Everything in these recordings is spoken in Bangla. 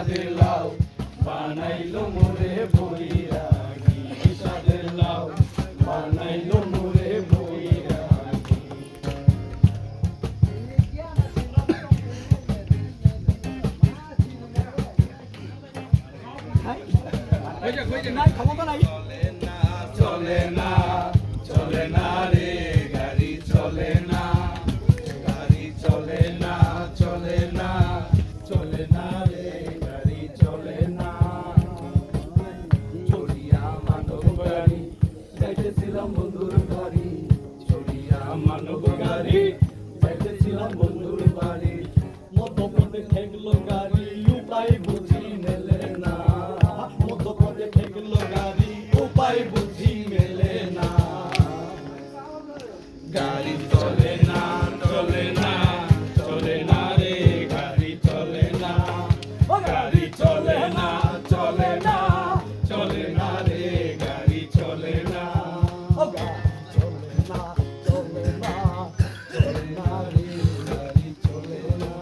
সাদের লাউ বানাইলো মোরে বৈরাগী সাদের লাউ বানাইলো মোরে বৈরাগী নাই ক্ষমতা নাই চলে না চলে না রে গাড়ি চলে না গাড়ি চলে না চলে না চলে না রে গাড়ি চলে না চড়িয়া মানব গাড়ি যাইতেছিলাম বন্ধুর বাড়ি চড়িয়া মানব গাড়ি যাইতেছিলাম বন্ধুর বাড়ি মধ্যপথে ঠেকলো গাড়ি উপায় বুঝি মেলে না মধ্যপথে ঠেকলো গাড়ি উপায় বুঝি মেলে না গাড়ি চলে না চলে না চলে না রে গাড়ি চলে না গাড়ি চলে না চলে না চলে না রে গাড়ি চলে না চলে না চলে না চলে না রে গাড়ি চলে না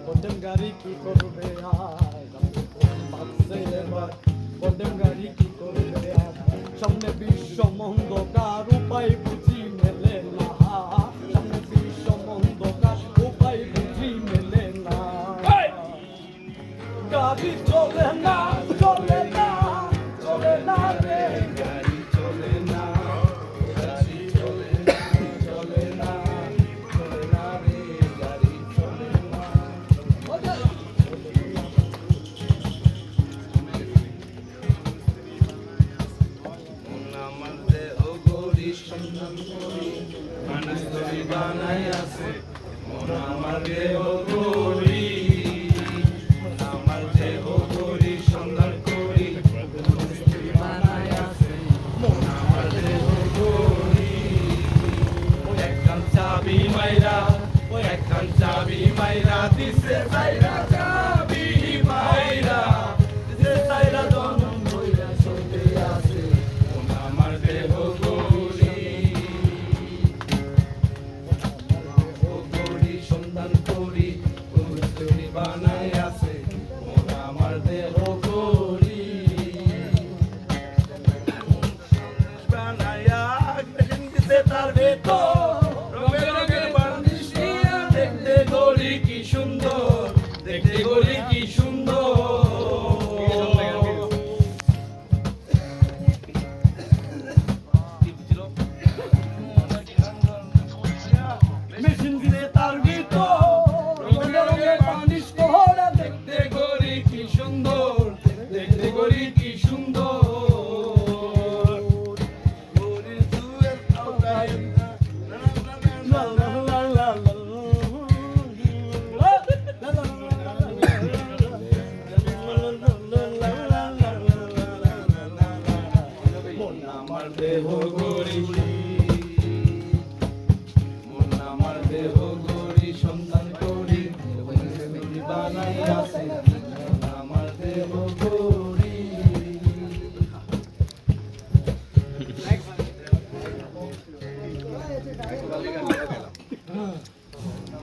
কন্ডেম গাড়ি কি করবে ভাবছে এবার কন্ডেম গাড়ি কি করবে সামনে বিশ্ব মন্দকার উপায় বুঝি মেলে না সামনে বিশ্ব মন্দকার উপায় বুঝি মেলে না গাড়ি চলে না চলে না চলে না রে গাড়ি চলে না গাড়ি চলে না চলে না চলে না রে গাড়ি চলে না আমার দেহ গরি সন্ধান করি মানুষ তরি বানাই আছে মন আমার দেহ গরি আমার দেহ গরি সন্ধান করি মানুষ তরি বানাই আছে মন আমার দেহ গরি ওই একখান চাবি মাইরা ওই একখান চাবি মাইরা দিছে চাইরা চাবি মাইরা দিছে চাইরা জনম হইরা চলতে আছে মন আমার দেহ গরি গরি সন্ধান করি মানুষ তরি বানাই আছে মন আমার দেহ গরি বানায়া দিছে তার ভেতর রঙের রঙের বানিশ দিয়া দেখতে গরি কি সুন্দর দেখতে গরি কি সুন্দর মেশিন দিয়ে তার ভিতর রঙের রঙের বানিশ করা দেখতে গরি কি সুন্দর দেখতে গরি কি সুন্দর গরির দুয়ের আওতায় লা লা লা লা লা মন আমার দেহ গরি মন আমার দেহ গরি সন্ধান করি বানাই আছে